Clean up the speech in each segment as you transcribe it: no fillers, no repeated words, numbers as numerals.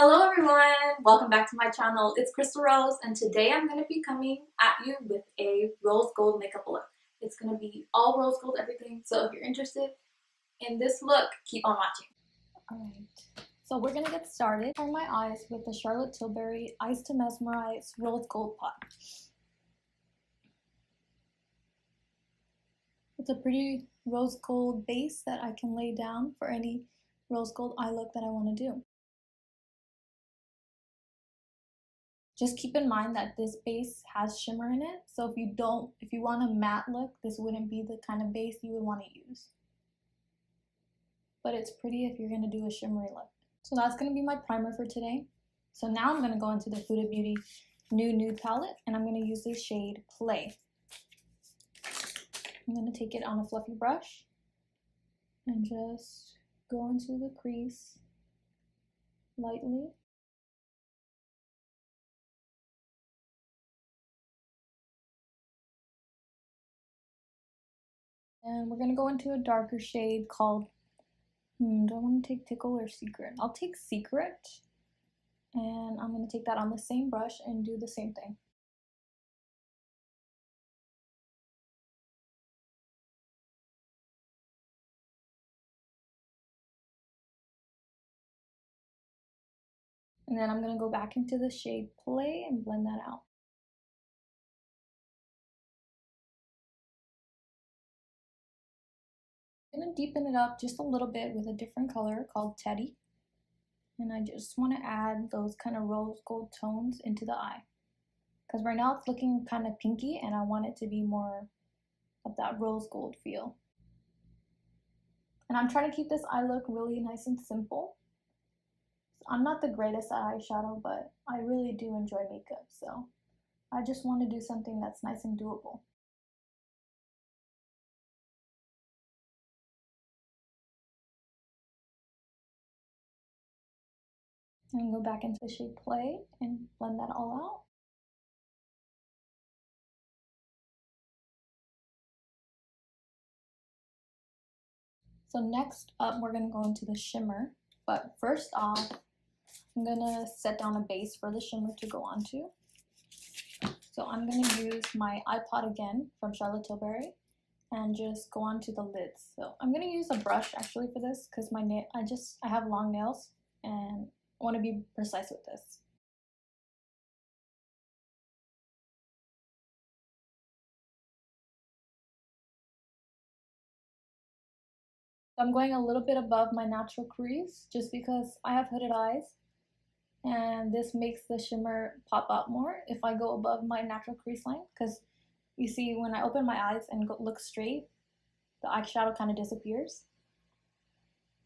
Hello everyone! Welcome back to my channel. It's Crystal Rose and today I'm going to be coming at you with a rose gold makeup look. It's going to be all rose gold everything, so if you're interested in this look, keep on watching. Alright, so we're going to get started on my eyes with the Charlotte Tilbury Eyes to Mesmerize Rose Gold Pot. It's a pretty rose gold base that I can lay down for any rose gold eye look that I want to do. Just keep in mind that this base has shimmer in it, so if you want a matte look, this wouldn't be the kind of base you would want to use. But it's pretty if you're going to do a shimmery look. So that's going to be my primer for today. So now I'm going to go into the Huda Beauty Nude palette, and I'm going to use the shade Play. I'm going to take it on a fluffy brush and just go into the crease lightly. And we're going to go into a darker shade called, do I want to take Tickle or Secret? I'll take Secret. And I'm going to take that on the same brush and do the same thing. And then I'm going to go back into the shade Play and blend that out. I'm going to deepen it up just a little bit with a different color called Teddy. And I just want to add those kind of rose gold tones into the eye. Because right now it's looking kind of pinky and I want it to be more of that rose gold feel. And I'm trying to keep this eye look really nice and simple. I'm not the greatest at eyeshadow, but I really do enjoy makeup, so I just want to do something that's nice and doable. And go back into the shade Play and blend that all out. So next up, we're going to go into the shimmer, but first off, I'm going to set down a base for the shimmer to go onto. So I'm going to use my iPod again from Charlotte Tilbury and just go onto the lids. So I'm going to use a brush actually for this because I have long nails and I want to be precise with this. I'm going a little bit above my natural crease just because I have hooded eyes and this makes the shimmer pop out more if I go above my natural crease line, because you see when I open my eyes and look straight, the eyeshadow kind of disappears.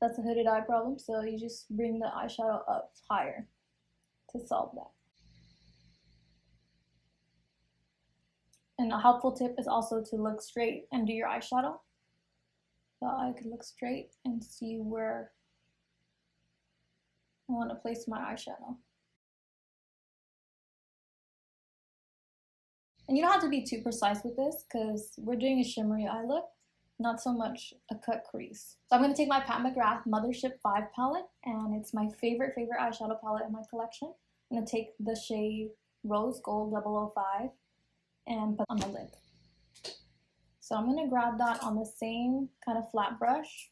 That's a hooded eye problem, so you just bring the eyeshadow up higher to solve that. And a helpful tip is also to look straight and do your eyeshadow. So I could look straight and see where I want to place my eyeshadow. And you don't have to be too precise with this because we're doing a shimmery eye look, not so much a cut crease. So I'm going to take my Pat McGrath Mothership 5 palette, and it's my favorite eyeshadow palette in my collection. I'm going to take the shade Rose Gold 005 and put on the lid. So I'm going to grab that on the same kind of flat brush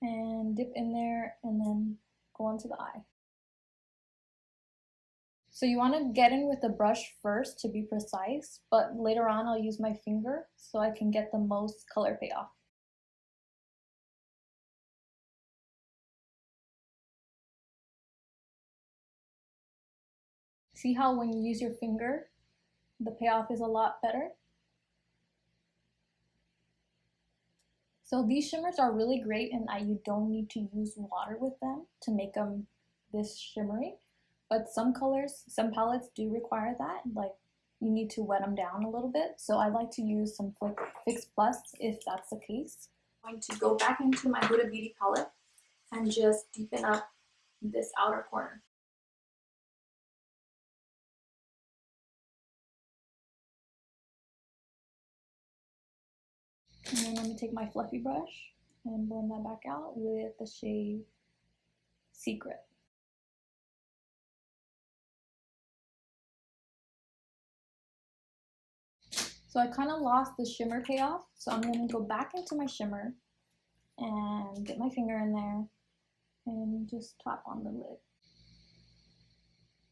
and dip in there and then go onto the eye. So you want to get in with the brush first to be precise, but later on I'll use my finger so I can get the most color payoff. See how when you use your finger, the payoff is a lot better? So these shimmers are really great in that you don't need to use water with them to make them this shimmery. But some colors, some palettes do require that, like you need to wet them down a little bit. So I like to use some Fix Plus if that's the case. I'm going to go back into my Huda Beauty palette and just deepen up this outer corner. And then I'm going to take my fluffy brush and blend that back out with the shade Secret. So I kind of lost the shimmer payoff, so I'm going to go back into my shimmer and get my finger in there and just tap on the lid.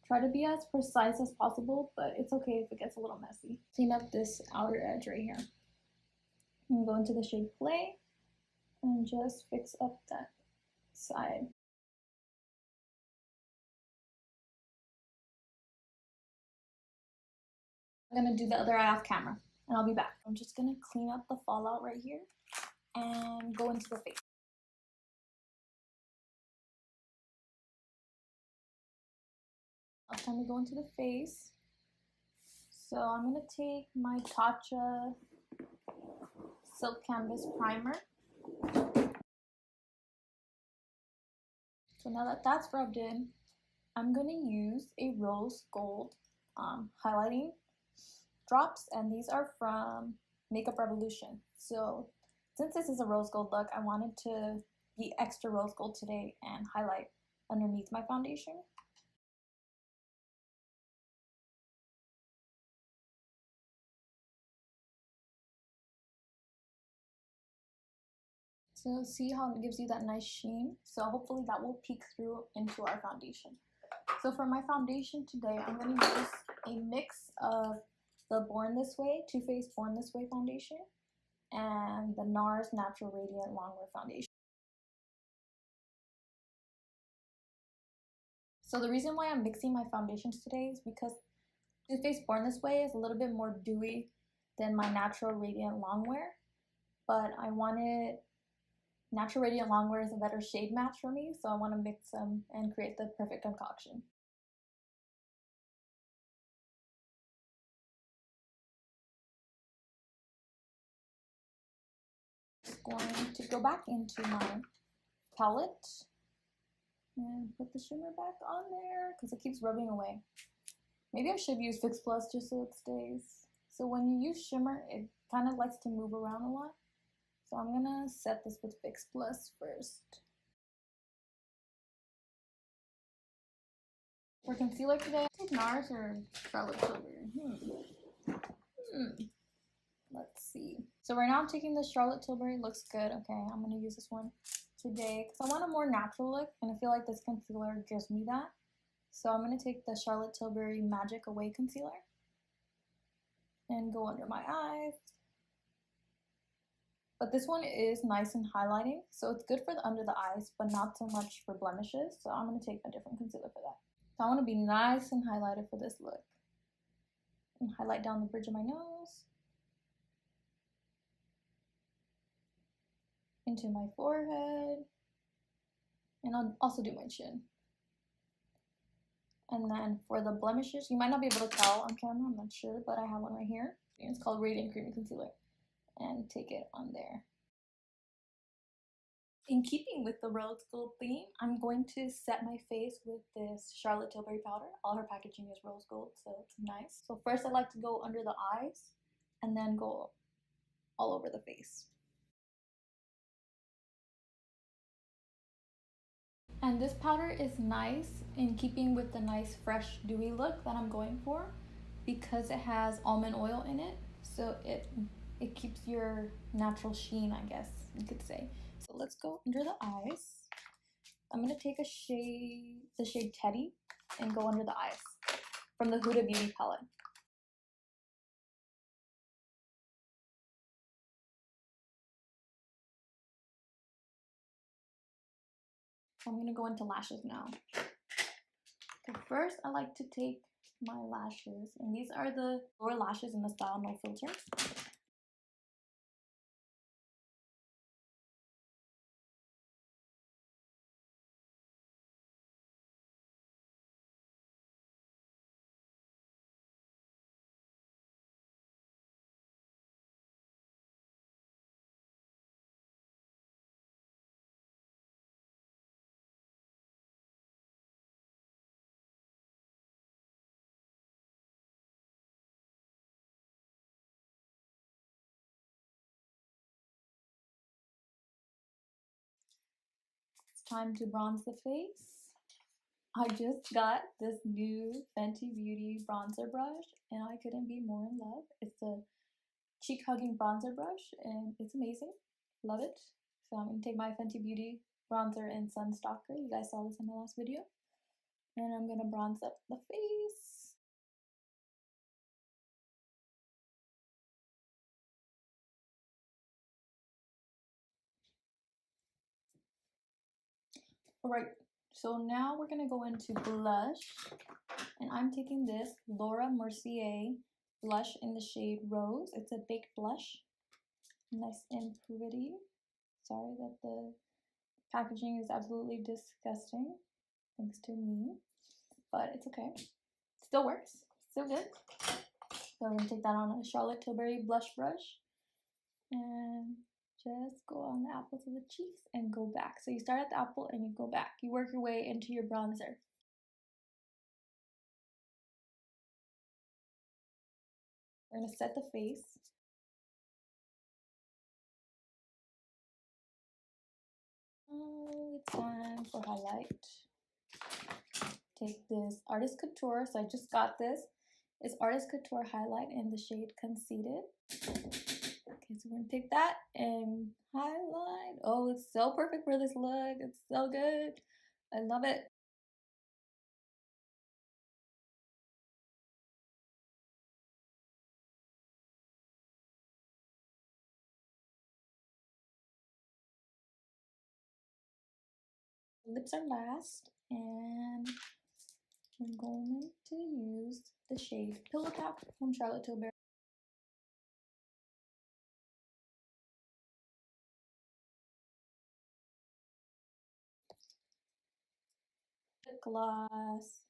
Try to be as precise as possible, but it's okay if it gets a little messy. Clean up this outer edge right here. And go into the shade Play and just fix up that side. I'm gonna do the other eye off camera and I'll be back. I'm just gonna clean up the fallout right here and go into the face. It's time to go into the face. So I'm gonna take my Tatcha Silk Canvas Primer. So now that that's rubbed in, I'm gonna use a rose gold highlighting drops, and these are from Makeup Revolution. So since this is a rose gold look, I wanted to be extra rose gold today and highlight underneath my foundation. So see how it gives you that nice sheen? So hopefully that will peek through into our foundation. So for my foundation today, I'm going to use a mix of the Born This Way, Too Faced Born This Way foundation, and the NARS Natural Radiant Longwear foundation. So the reason why I'm mixing my foundations today is because Too Faced Born This Way is a little bit more dewy than my Natural Radiant Longwear, but I wanted Natural Radiant Longwear is a better shade match for me, so I want to mix them and create the perfect concoction. Just going to go back into my palette and put the shimmer back on there because it keeps rubbing away. Maybe I should use Fix Plus just so it stays. So when you use shimmer, it kind of likes to move around a lot. So I'm gonna set this with Fix Plus first. For concealer today, take NARS or Charlotte Tilbury. Let's see. So right now I'm taking the Charlotte Tilbury. Looks good. Okay, I'm gonna use this one today because I want a more natural look, and I feel like this concealer gives me that. So I'm gonna take the Charlotte Tilbury Magic Away concealer and go under my eyes. But this one is nice and highlighting, so it's good for the under the eyes, but not so much for blemishes. So I'm gonna take a different concealer for that. So I want to be nice and highlighted for this look. And highlight down the bridge of my nose, into my forehead, and I'll also do my chin. And then for the blemishes, you might not be able to tell on camera, I'm not sure, but I have one right here. It's called Radiant Creamy Concealer. And take it on there. In keeping with the rose gold theme, I'm going to set my face with this Charlotte Tilbury powder. All her packaging is rose gold, so it's nice. So first I like to go under the eyes and then go all over the face. And this powder is nice in keeping with the nice fresh dewy look that I'm going for because it has almond oil in it, so it keeps your natural sheen, I guess you could say. So let's go under the eyes. I'm gonna take the shade Teddy and go under the eyes from the Huda Beauty palette. So I'm gonna go into lashes now. So first I like to take my lashes, and these are the Lower Lashes in the style No Filters. It's time to bronze the face. I just got this new Fenty Beauty bronzer brush and I couldn't be more in love. It's a cheek hugging bronzer brush, and it's amazing. Love it. So I'm gonna take my Fenty Beauty bronzer in Sunstalker. You guys saw this in my last video. And I'm gonna bronze up the face. Alright, so now we're gonna go into blush. And I'm taking this Laura Mercier blush in the shade Rose. It's a baked blush. Nice and pretty. Sorry that the packaging is absolutely disgusting, thanks to me. But it's okay. Still works. Still good. So I'm gonna take that on a Charlotte Tilbury blush brush and just go on the apples of the cheeks and go back. So you start at the apple and you go back. You work your way into your bronzer. We're gonna set the face. Oh, it's time for highlight. Take this Artist Couture. So I just got this. It's Artist Couture highlight in the shade Conceited. Okay, so we're gonna take that and highlight. Oh, it's so perfect for this look. It's so good. I love it. Lips are last, and I'm going to use the shade Pillow Talk from Charlotte Tilbury. Lip gloss.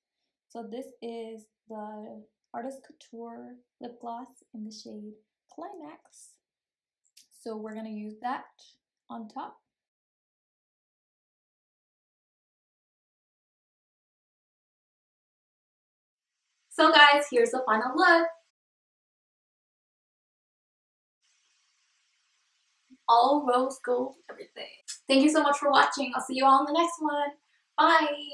So this is the Artist Couture lip gloss in the shade Climax. So we're gonna use that on top. So guys, here's the final look. All rose gold, everything. Thank you so much for watching. I'll see you all in the next one. Bye!